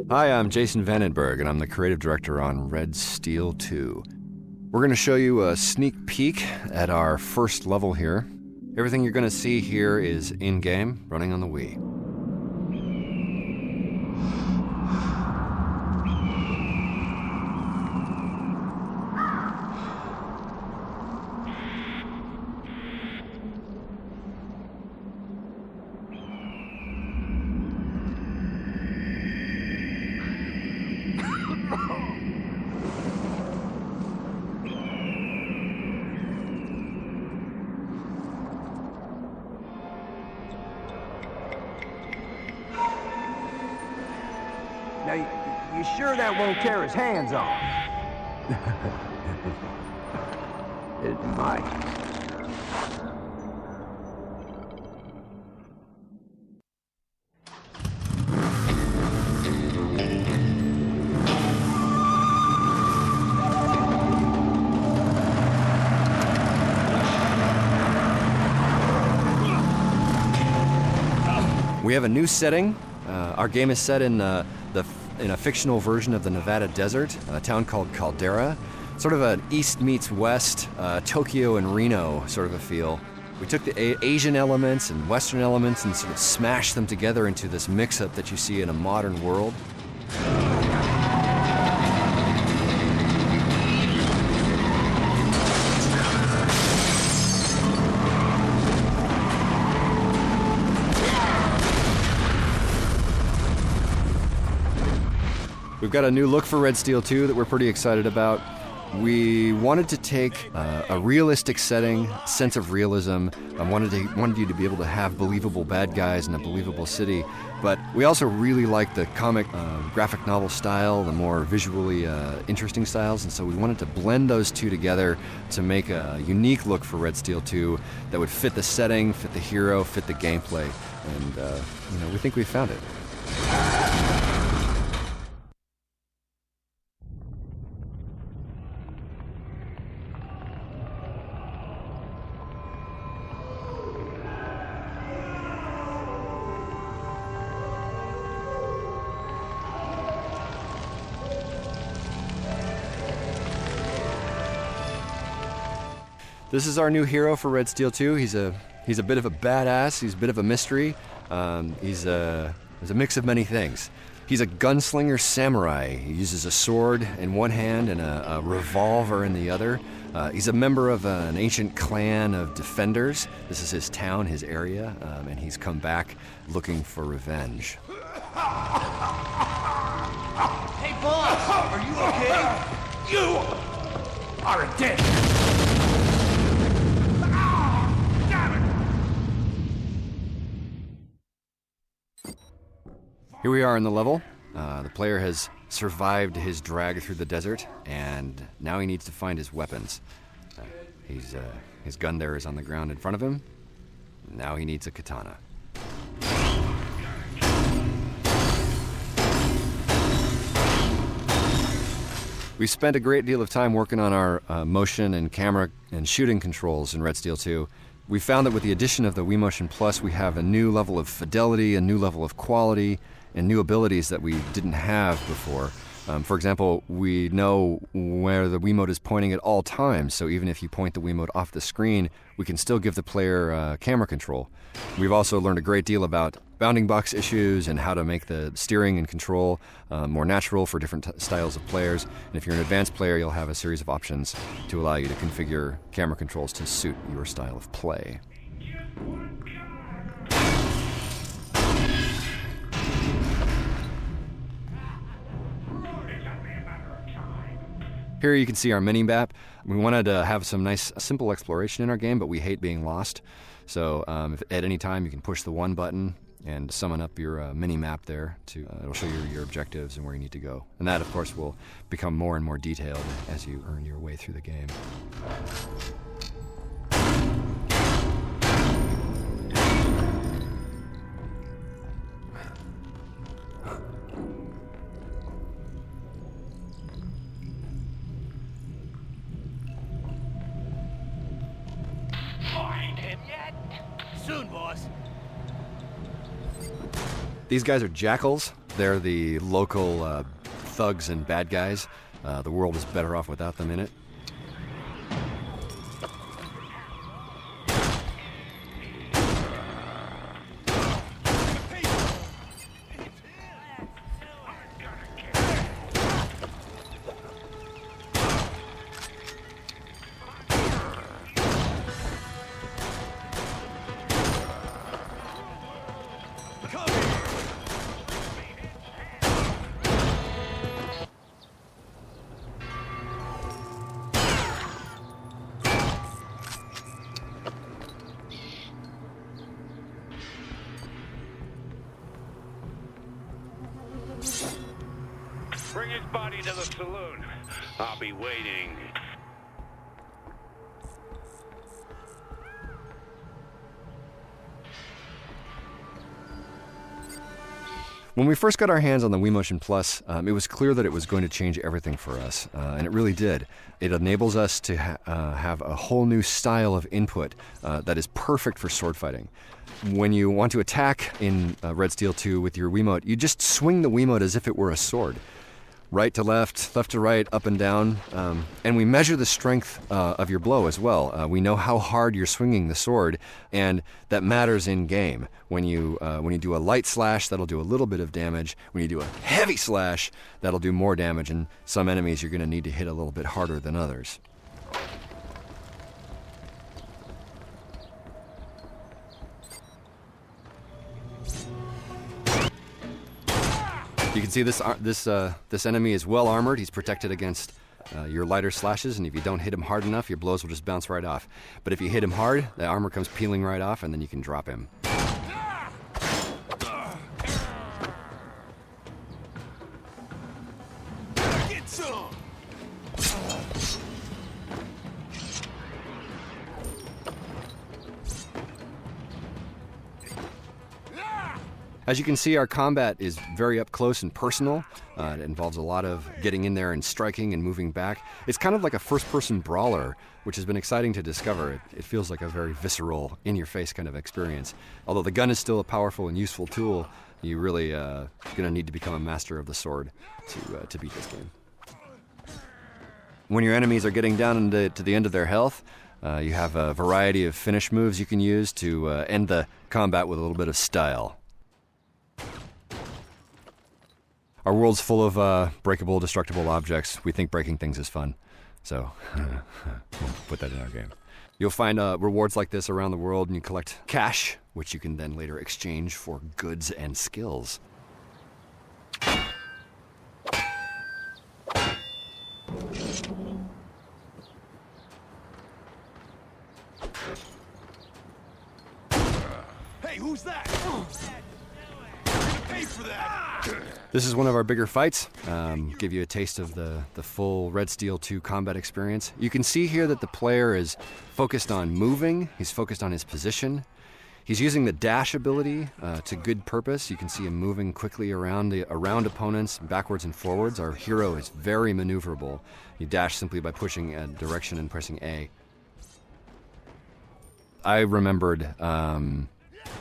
Hi, I'm Jason Vandenberg, and I'm the creative director on Red Steel 2. We're going to show you a sneak peek at our first level here. Everything you're going to see here is in-game, running on the Wii. Now, you sure that won't tear his hands off? It might. We have a new setting. Our game is set in a fictional version of the Nevada desert, a town called Caldera. Sort of an East meets West, Tokyo and Reno sort of a feel. We took the Asian elements and Western elements and sort of smashed them together into this mix-up that you see in a modern world. We've got a new look for Red Steel 2 that we're pretty excited about. We wanted to take a realistic setting, sense of realism. I wanted you to be able to have believable bad guys in a believable city, but we also really like the comic graphic novel style, the more visually interesting styles, and so we wanted to blend those two together to make a unique look for Red Steel 2 that would fit the setting, fit the hero, fit the gameplay, and we think we found it. This is our new hero for Red Steel 2. He's a bit of a badass. He's a bit of a mystery. He's a mix of many things. He's a gunslinger samurai. He uses a sword in one hand and a revolver in the other. He's a member of an ancient clan of defenders. This is his town, his area, and he's come back looking for revenge. Hey, boss! Are you okay? You are a dead. Here we are in the level. The player has survived his drag through the desert, and now he needs to find his weapons. His gun there is on the ground in front of him. Now he needs a katana. We spent a great deal of time working on our motion and camera and shooting controls in Red Steel 2. We found that with the addition of the Wii Motion Plus, we have a new level of fidelity, a new level of quality, and new abilities that we didn't have before. For example, we know where the Wiimote is pointing at all times, so even if you point the Wiimote off the screen, we can still give the player camera control. We've also learned a great deal about bounding box issues and how to make the steering and control more natural for different styles of players. And if you're an advanced player, you'll have a series of options to allow you to configure camera controls to suit your style of play. Here you can see our mini-map. We wanted to have some nice, simple exploration in our game, but we hate being lost. So if at any time you can push the 1 button and summon up your mini-map there. It'll show you your objectives and where you need to go. And that, of course, will become more and more detailed as you earn your way through the game. Soon, boss. These guys are jackals. They're the local thugs and bad guys. The world is better off without them in it. Bring his body to the saloon. I'll be waiting. When we first got our hands on the Wii Motion Plus, it was clear that it was going to change everything for us, and it really did. It enables us to have a whole new style of input that is perfect for sword fighting. When you want to attack in Red Steel 2 with your Wiimote, you just swing the Wiimote as if it were a sword. Right to left to right, up and down, and we measure the strength of your blow as well. We know how hard you're swinging the sword, and that matters in game. When you do a light slash, that'll do a little bit of damage. When you do a heavy slash, that'll do more damage, and some enemies you're going to need to hit a little bit harder than others. You can see this enemy is well armored. He's protected against your lighter slashes, and if you don't hit him hard enough, your blows will just bounce right off. But if you hit him hard, the armor comes peeling right off, and then you can drop him. Get some! As you can see, our combat is very up close and personal. It involves a lot of getting in there and striking and moving back. It's kind of like a first-person brawler, which has been exciting to discover. It feels like a very visceral, in-your-face kind of experience. Although the gun is still a powerful and useful tool, you really going to need to become a master of the sword to beat this game. When your enemies are getting down to the end of their health, you have a variety of finish moves you can use to end the combat with a little bit of style. Our world's full of breakable, destructible objects. We think breaking things is fun, so we'll put that in our game. You'll find rewards like this around the world, and you collect cash, which you can then later exchange for goods and skills. Hey, who's that? You're gonna pay for that! This is one of our bigger fights. Give you a taste of the full Red Steel 2 combat experience. You can see here that the player is focused on moving. He's focused on his position. He's using the dash ability to good purpose. You can see him moving quickly around opponents, backwards and forwards. Our hero is very maneuverable. You dash simply by pushing a direction and pressing A. I remembered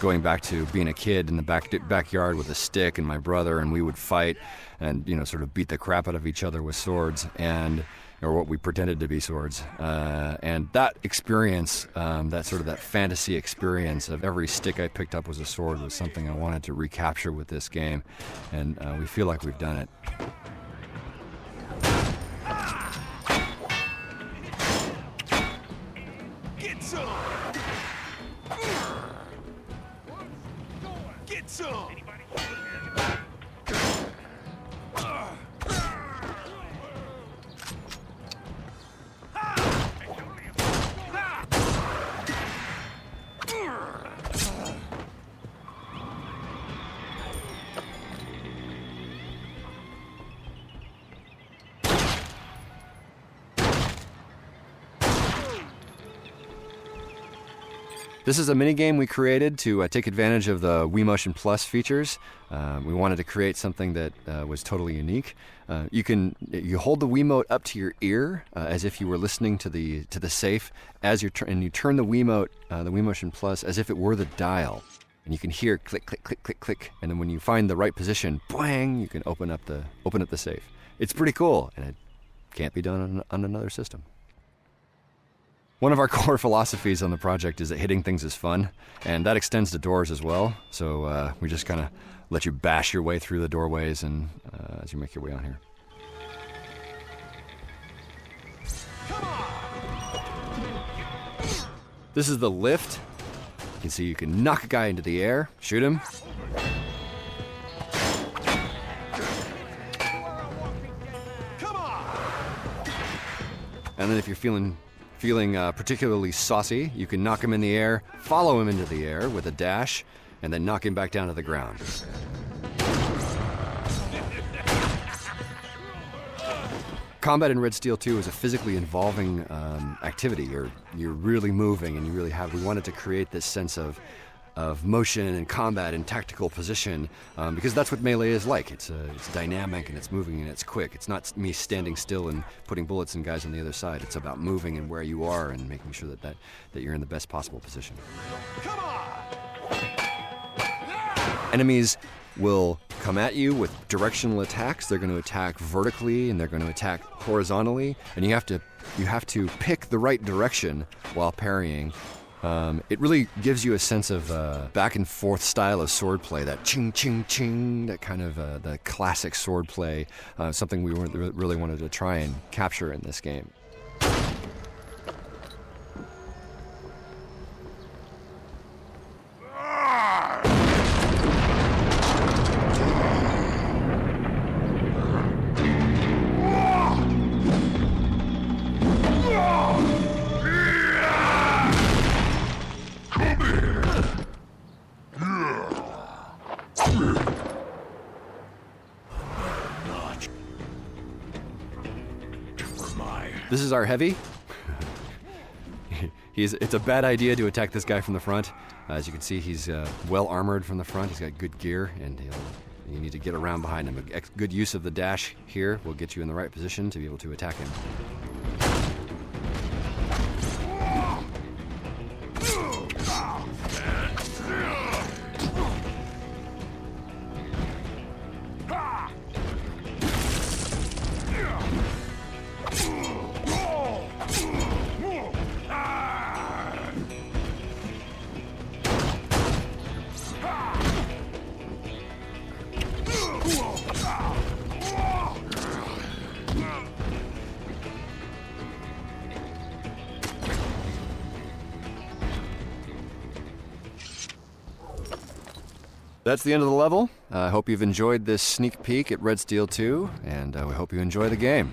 going back to being a kid in the backyard with a stick and my brother, and we would fight and sort of beat the crap out of each other with swords, or what we pretended to be swords. And that experience, that fantasy experience of every stick I picked up was a sword, was something I wanted to recapture with this game, and we feel like we've done it. Get some! Get some! This is a minigame we created to take advantage of the Wii Motion Plus features. We wanted to create something that was totally unique. You hold the Wiimote up to your ear as if you were listening to the safe, and you turn the Wiimote, the Wii Motion Plus, as if it were the dial. and you can hear click, click, click, click, click. And then when you find the right position, bang, you can open up the safe. It's pretty cool, and it can't be done on another system. One of our core philosophies on the project is that hitting things is fun, and that extends to doors as well. So we just kind of let you bash your way through the doorways and as you make your way on here. This is the lift. You can see you can knock a guy into the air, shoot him. And then if you're feeling particularly saucy, you can knock him in the air, follow him into the air with a dash, and then knock him back down to the ground. Combat in Red Steel 2 is a physically involving activity. You're really moving, and we wanted to create this sense of motion and combat and tactical position, because that's what Melee is like. It's dynamic, and it's moving, and it's quick. It's not me standing still and putting bullets in guys on the other side. It's about moving and where you are and making sure that you're in the best possible position. Come on! Enemies will come at you with directional attacks. They're going to attack vertically, and they're going to attack horizontally, and you have to pick the right direction while parrying. It really gives you a sense of back and forth style of swordplay, that ching ching ching, that kind of the classic swordplay, something we really wanted to try and capture in this game. This is our heavy. It's a bad idea to attack this guy from the front. As you can see, he's well armored from the front. He's got good gear, and you need to get around behind him. A good use of the dash here will get you in the right position to be able to attack him. That's the end of the level. I hope you've enjoyed this sneak peek at Red Steel 2, and we hope you enjoy the game.